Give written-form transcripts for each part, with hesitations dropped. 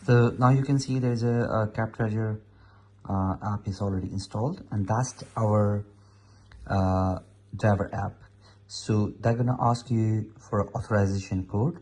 So now you can see there's a Cap Treasure app is already installed, and that's our driver app. So they're gonna ask you for authorization code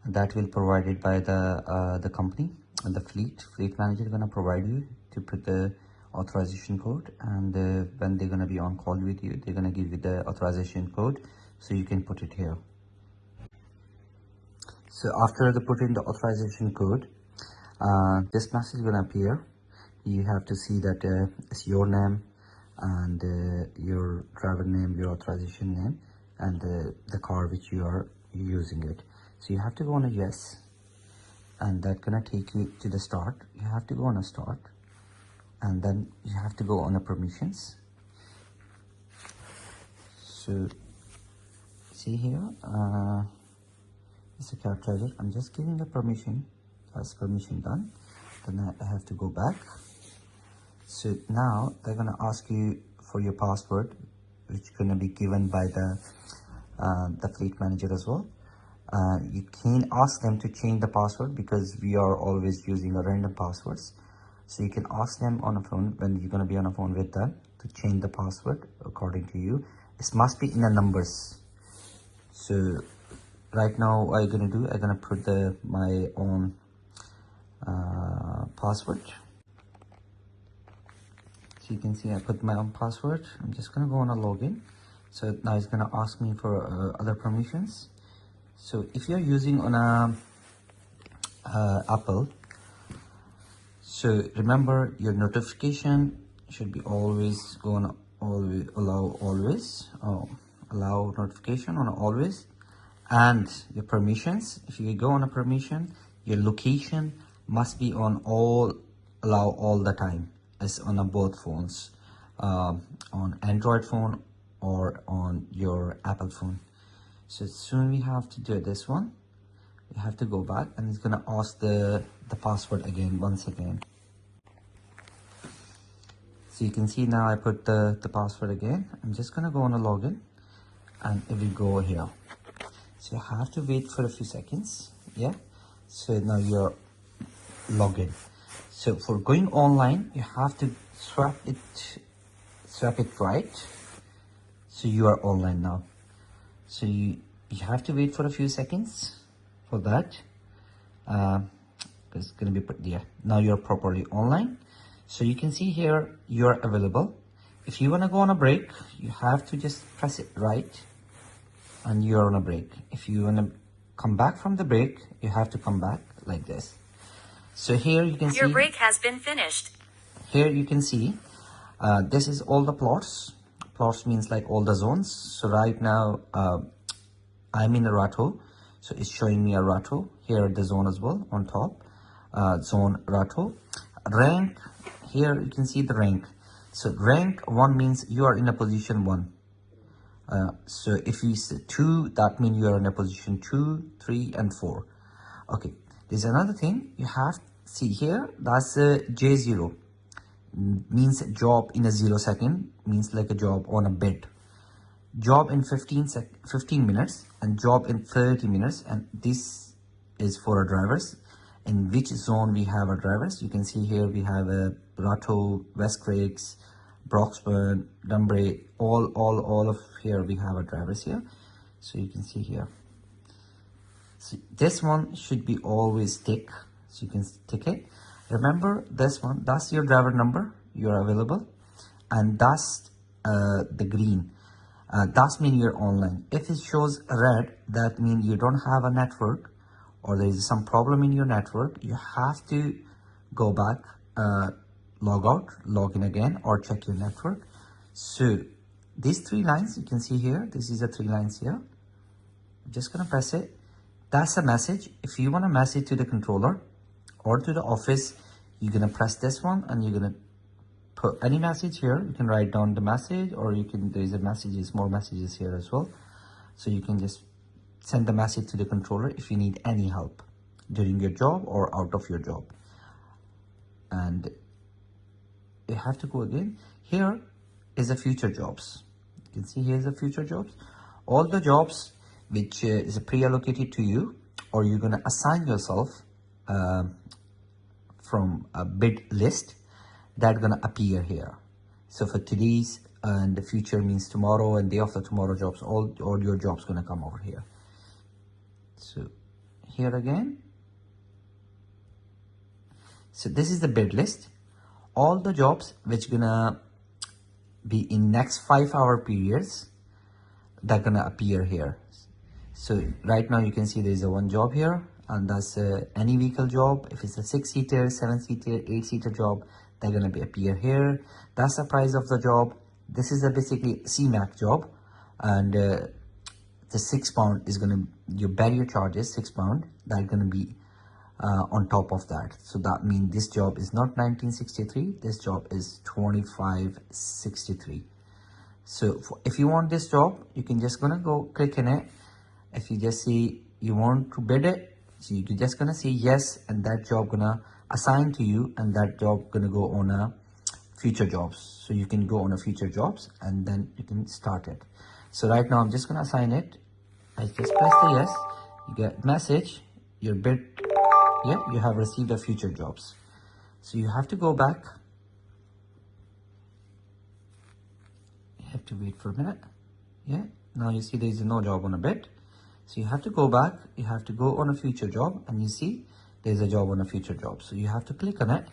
that will provided by the company, and the fleet manager is gonna provide you to put the authorization code, and when they're gonna be on call with you, they're gonna give you the authorization code so you can put it here. So after they put in the authorization code, this message is gonna appear. You have to see that it's your name and your driver name, your authorization name, and the car which you are using it. So you have to go on a yes, and that's gonna take you to the start. You have to go on a start, and then you have to go on a permissions. So see here, it's a Cap Treasure. I'm just giving a permission. That's permission done. Then I have to go back. So now they're gonna ask you for your password, which is gonna be given by the fleet manager as well. You can ask them to change the password because we are always using a random passwords. So you can ask them on a phone when you're gonna be on a phone with them to change the password according to you. It must be in the numbers. So right now, what I'm gonna do, I'm gonna put my own password. So you can see I put my own password. I'm just gonna go on a login. So now it's gonna ask me for other permissions. So if you're using on a Apple, so remember your notification should be always go on allow notification on always, and your permissions. If you go on a permission, your location must be on allow all the time, as on both phones, on Android phone or on your Apple phone. So soon we have to do this one. We have to go back, and it's gonna ask the password again once again. So you can see now I put the password again. I'm just gonna go on a login, and it will go here. So you have to wait for a few seconds. Yeah. So now you're logged in. So for going online, you have to swap it right. So you are online now. So you have to wait for a few seconds for that. It's gonna be put there. Now you're properly online. So you can see here you're available. If you wanna go on a break, you have to just press it right, and you're on a break. If you wanna come back from the break, you have to come back like this. So here you can see your break has been finished. Here you can see this is all the plots. Plots means like all the zones. So right now I'm in a Rato, so it's showing me a Rato. Here the zone as well on top, zone Rato. Rank, here you can see the rank. So rank 1 means you are in a position 1. So if you say 2, that means you are in a position 2, 3, and 4. Okay, there's another thing you have see here. That's J0, means job in a 0 second, means like a job on a bed. Job in 15 minutes, and job in 30 minutes, and this is for our drivers. In which zone we have our drivers, you can see here we have a Rato, West Craigs, Broxburn, Dunbury, all of here we have our drivers here. So you can see here. So this one should be always tick, so you can tick it. Remember this one, that's your driver number, you're available, and that's the green. That means you're online. If it shows red, that means you don't have a network, or there is some problem in your network. You have to go back, log out, log in again, or check your network. So these 3 lines you can see here, this is the 3 lines here. I'm just gonna press it. That's a message. If you want a message to the controller or to the office, you're gonna press this one, and you're gonna put any message here. You can write down the message, or you can, there's a messages, more messages here as well. So you can just send the message to the controller if you need any help during your job or out of your job. And you have to go again. Here is the future jobs. You can see here's the future jobs. All the jobs which is pre-allocated to you, or you're gonna assign yourself from a bid list, that's gonna appear here. So for today's and the future means tomorrow and day after tomorrow jobs, all your jobs gonna come over here. So here again, so this is the bid list. All the jobs which gonna be in next 5-hour periods, they're gonna appear here. So right now you can see there is a one job here, and that's any vehicle job. If it's a 6-seater, 7-seater, 8-seater job, they're gonna be appear here. That's the price of the job. This is a basically CMAC job, and the £6 is gonna, your barrier charges £6. That's gonna be on top of that. So that means this job is not 1963. This job is 2563. So if you want this job, you can just gonna go click in it. If you just see you want to bid it, so you're just gonna say yes, and that job gonna assign to you, and that job gonna go on a future jobs. So you can go on a future jobs and then you can start it. So right now I'm just gonna assign it. I just press the yes, you get message, your bid, yeah, you have received a future jobs. So you have to go back. You have to wait for a minute. Yeah, now you see there is no job on a bid. So you have to go back, you have to go on a future job, and you see there's a job on a future job. So you have to click on it.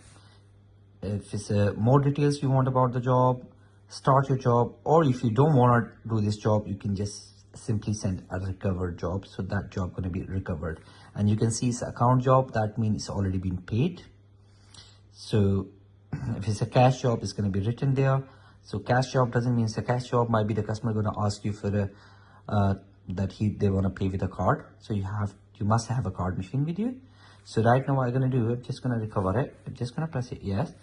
If it's more details you want about the job, start your job, or if you don't want to do this job, you can just simply send a recovered job. So that job going to be recovered, and you can see it's account job. That means it's already been paid. So if it's a cash job, it's going to be written there. So cash job doesn't mean it's a cash job. Might be the customer going to ask you for the they want to pay with a card. So you must have a card machine with you. So right now what I'm going to do, I'm just going to recover it. I'm just going to press it yes,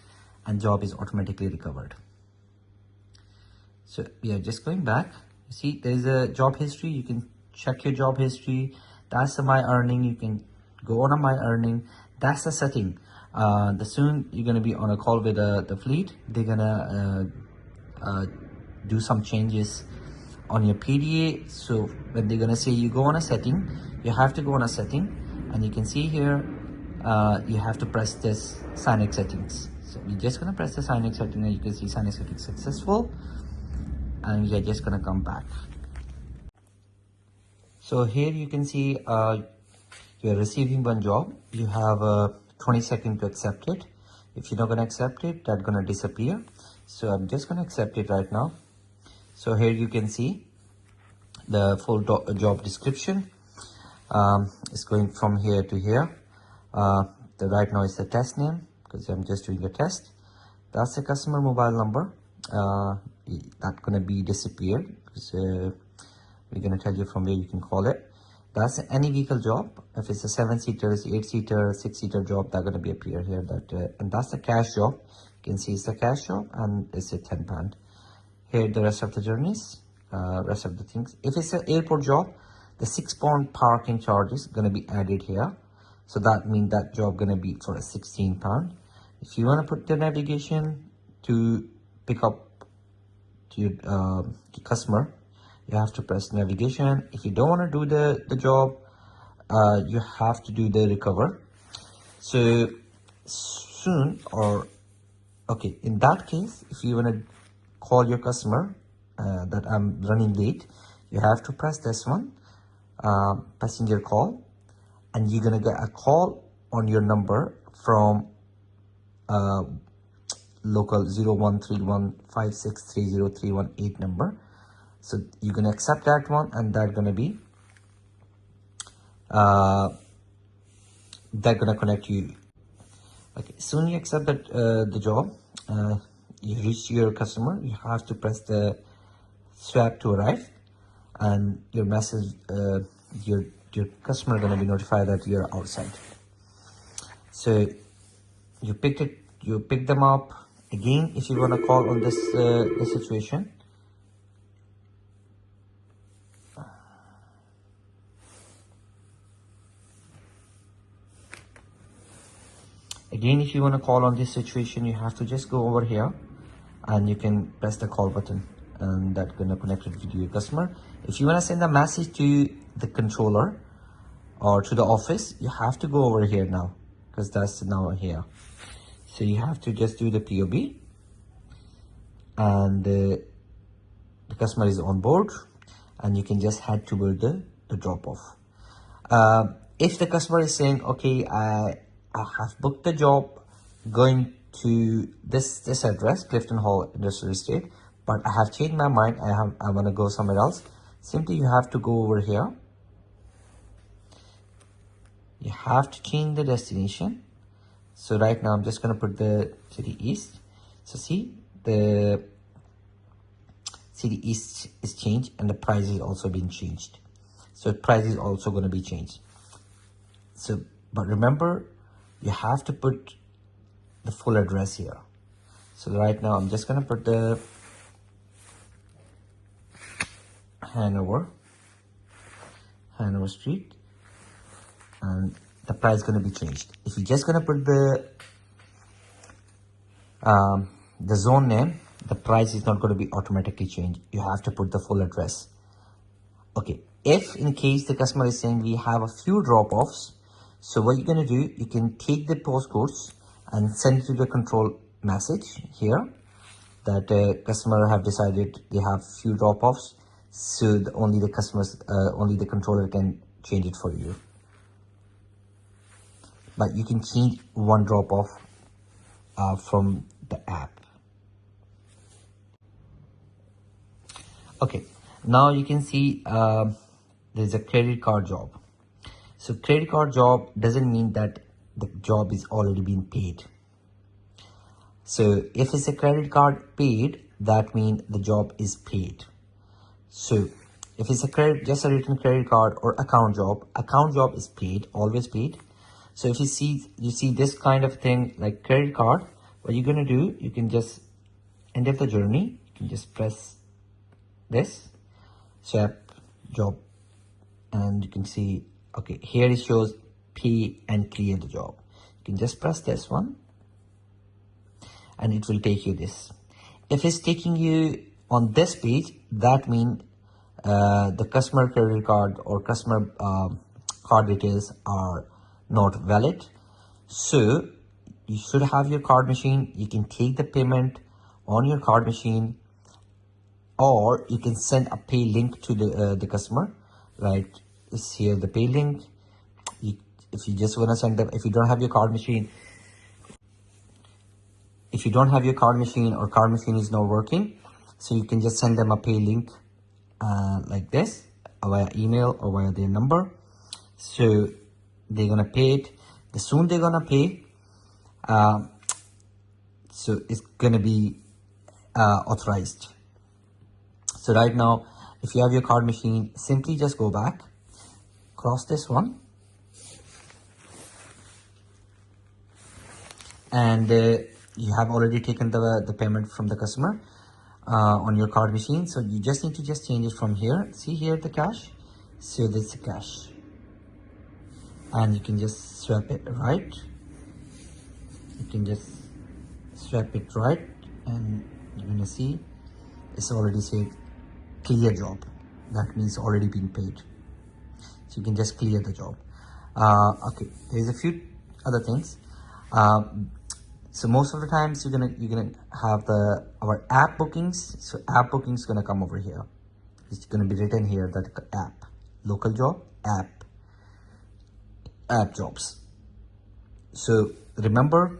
and job is automatically recovered. So we are just going back. You see there is a job history. You can check your job history. That's the my earning. You can go on a my earning. That's the setting. The soon you're going to be on a call with the fleet. They're going to do some changes on your PDA. So when they're going to say you go on a setting, you have to go on a setting, and you can see here you have to press this SINEX settings. So we're just going to press the SINEX setting, and you can see SINEX settings successful, and we are just going to come back. So here you can see you're receiving one job. You have 20 seconds to accept it. If you're not going to accept it, that's going to disappear. So I'm just going to accept it right now. So here you can see the full job description. It's going from here to here. Right now is the test name, because I'm just doing a test. That's the customer mobile number. That's gonna be disappeared, because we're gonna tell you from where you can call it. That's any vehicle job. If it's a 7-seater, 8-seater, 6-seater job, that's gonna be appear here. And that's the cash job. You can see it's the cash job, and it's a £10. Here the rest of the journeys, rest of the things. If it's an airport job, the £6 parking charge is going to be added here. So that means that job going to be for a £16. If you want to put the navigation to pick up to your customer, you have to press navigation. If you don't want to do the job, you have to do the recover. So soon, or okay, in that case, if you want to call your customer that I'm running late, you have to press this one, passenger call, and you're gonna get a call on your number from local 013156303118 number. So you're gonna accept that one, and that's gonna be they're gonna connect you. Okay, soon you accept that the job, you reach your customer, you have to press the swap to arrive, and your message, your customer gonna be notified that you're outside. So you pick them up again. If you wanna call on this situation, again, if you want to call on this situation, you have to just go over here, and you can press the call button, and that's going to connect it with your customer. If you want to send a message to the controller or to the office, you have to go over here now, because that's now here. So you have to just do the POB, and the customer is on board, and you can just head toward the drop off. If the customer is saying, okay, I have booked the job going to this address, Clifton Hall Industrial Estate, but I have changed my mind, I want to go somewhere else, simply you have to go over here. You have to change the destination. So right now I'm just going to put the City East. So see, the City East is changed, and the price is also being changed. So price is also going to be changed. So, but remember, you have to put the full address here. So right now I'm just going to put the Hanover Street, and the price is going to be changed. If you're just going to put the zone name, the price is not going to be automatically changed. You have to put the full address. Okay, if in case the customer is saying we have a few drop-offs, so what you're going to do, you can take the postcodes and send it to the control message here that customer have decided they have few drop-offs, so only the controller can change it for you. But you can change one drop-off from the app. Okay, now you can see there's a credit card job. So credit card job doesn't mean that the job is already being paid. So if it's a credit card paid, that means the job is paid. So if it's just a written credit card or account job is paid, always paid. So if you see this kind of thing like credit card, what you're going to do, you can just end of the journey, you can just press this swap job, and you can see, okay, here it shows pay and clear the job. You can just press this one and it will take you this. If it's taking you on this page, that means the customer credit card or customer card details are not valid. So you should have your card machine. You can take the payment on your card machine, or you can send a pay link to the customer. Right, it's here the pay link. If you just want to send them, if you don't have your card machine, or card machine is not working, so you can just send them a pay link like this via email or via their number. So they're gonna pay it. The soon they're gonna pay, so it's gonna be authorized. So right now, if you have your card machine, simply just go back, cross this one, and you have already taken the payment from the customer on your card machine. So you just need to just change it from here. See here the cash. So this is the cash, and you can just swap it right. You can just swap it right, and you're gonna see it's already said clear job. That means already been paid. So you can just clear the job. Okay, there's a few other things. So most of the times you're gonna have our app bookings. So app bookings gonna come over here. It's gonna be written here that app, local job, app jobs. So remember,